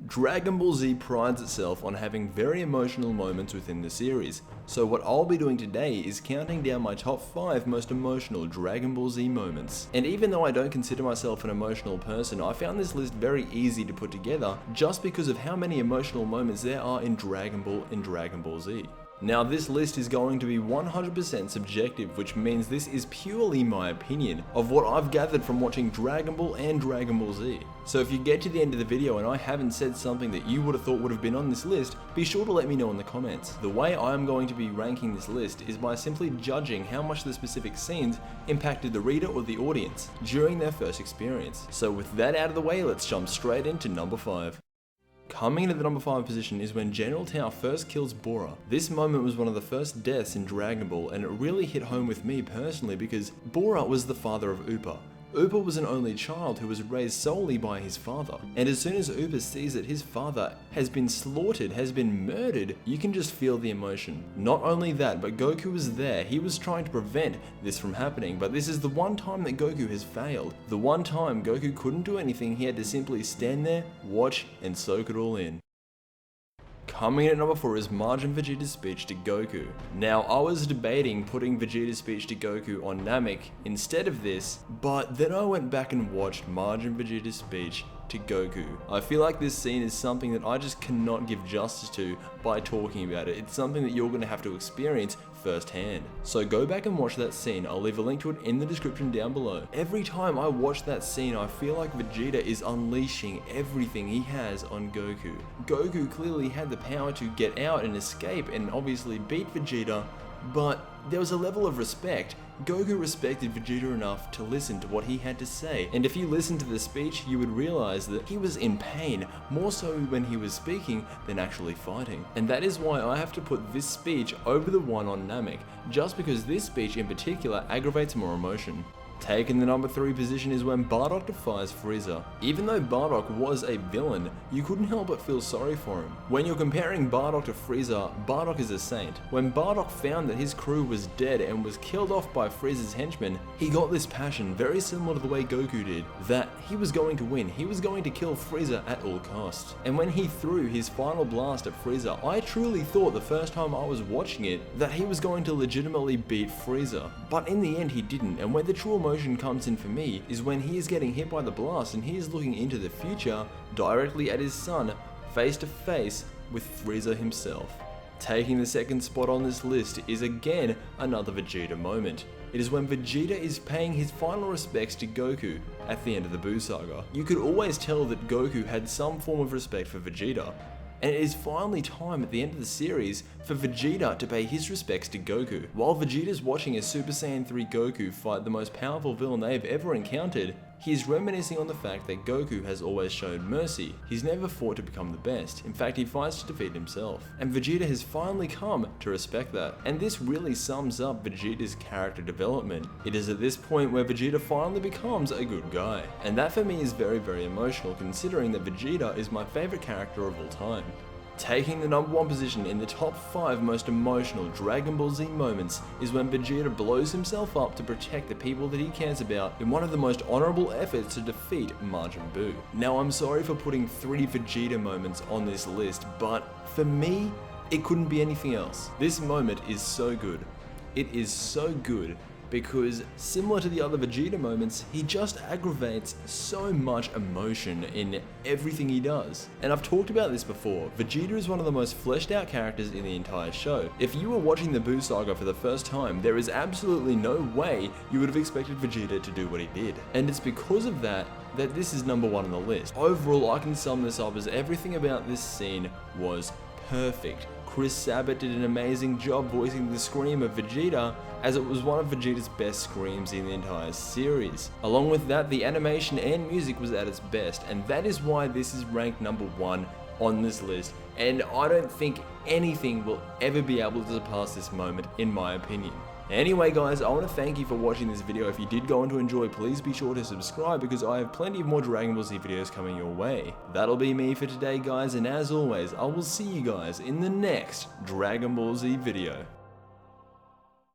Dragon Ball Z prides itself on having very emotional moments within the series, so what I'll be doing today is counting down my top 5 most emotional Dragon Ball Z moments. And even though I don't consider myself an emotional person, I found this list very easy to put together just because of how many emotional moments there are in Dragon Ball and Dragon Ball Z. Now this list is going to be 100% subjective, which means this is purely my opinion of what I've gathered from watching Dragon Ball and Dragon Ball Z. So if you get to the end of the video and I haven't said something that you would have thought would have been on this list, be sure to let me know in the comments. The way I'm going to be ranking this list is by simply judging how much the specific scenes impacted the reader or the audience during their first experience. So with that out of the way, let's jump straight into number 5. Coming into the number 5 position is when General Tao first kills Bora. This moment was one of the first deaths in Dragon Ball, and it really hit home with me personally because Bora was the father of Upa. Upa was an only child who was raised solely by his father, and as soon as Upa sees that his father has been slaughtered, has been murdered, you can just feel the emotion. Not only that, but Goku was there. He was trying to prevent this from happening, but this is the one time that Goku has failed. The one time Goku couldn't do anything, he had to simply stand there, watch, and soak it all in. Coming in at number 4 is Majin Vegeta's speech to Goku. Now, I was debating putting Vegeta's speech to Goku on Namek instead of this, but then I went back and watched Majin Vegeta's speech to Goku. I feel like this scene is something that I just cannot give justice to by talking about it. It's something that you're going to have to experience firsthand. So go back and watch that scene. I'll leave a link to it in the description down below. Every time I watch that scene, I feel like Vegeta is unleashing everything he has on Goku. Goku clearly had the power to get out and escape and obviously beat Vegeta, but there was a level of respect. Goku respected Vegeta enough to listen to what he had to say, and if you listen to the speech, you would realize that he was in pain, more so when he was speaking than actually fighting. And that is why I have to put this speech over the one on Namek, just because this speech in particular aggravates more emotion. Taking the number 3 position is when Bardock defies Frieza. Even though Bardock was a villain, you couldn't help but feel sorry for him. When you're comparing Bardock to Frieza, Bardock is a saint. When Bardock found that his crew was dead and was killed off by Frieza's henchmen, he got this passion, very similar to the way Goku did, that he was going to win. He was going to kill Frieza at all costs. And when he threw his final blast at Frieza, I truly thought the first time I was watching it that he was going to legitimately beat Frieza. But in the end he didn't, and where the true emotion comes in for me is when he is getting hit by the blast and he is looking into the future directly at his son, face to face with Frieza himself. Taking the second spot on this list is again another Vegeta moment. It is when Vegeta is paying his final respects to Goku at the end of the Buu saga. You could always tell that Goku had some form of respect for Vegeta, and it is finally time at the end of the series for Vegeta to pay his respects to Goku. While Vegeta's watching a Super Saiyan 3 Goku fight the most powerful villain they've ever encountered, he is reminiscing on the fact that Goku has always shown mercy. He's never fought to become the best. In fact, he fights to defeat himself. And Vegeta has finally come to respect that. And this really sums up Vegeta's character development. It is at this point where Vegeta finally becomes a good guy. And that for me is very, very emotional, considering that Vegeta is my favorite character of all time. Taking the number 1 position in the top 5 most emotional Dragon Ball Z moments is when Vegeta blows himself up to protect the people that he cares about in one of the most honorable efforts to defeat Majin Buu. Now I'm sorry for putting 3 Vegeta moments on this list, but for me, it couldn't be anything else. This moment is so good. It is so good because similar to the other Vegeta moments, he just aggravates so much emotion in everything he does. And I've talked about this before, Vegeta is one of the most fleshed out characters in the entire show. If you were watching the Buu saga for the first time, there is absolutely no way you would have expected Vegeta to do what he did. And it's because of that this is number 1 on the list. Overall, I can sum this up as everything about this scene was perfect. Chris Sabat did an amazing job voicing the scream of Vegeta, as it was one of Vegeta's best screams in the entire series. Along with that, the animation and music was at its best, and that is why this is ranked number 1 on this list, and I don't think anything will ever be able to surpass this moment in my opinion. Anyway guys, I want to thank you for watching this video. If you did go on to enjoy, please be sure to subscribe because I have plenty of more Dragon Ball Z videos coming your way. That'll be me for today guys, and as always, I will see you guys in the next Dragon Ball Z video.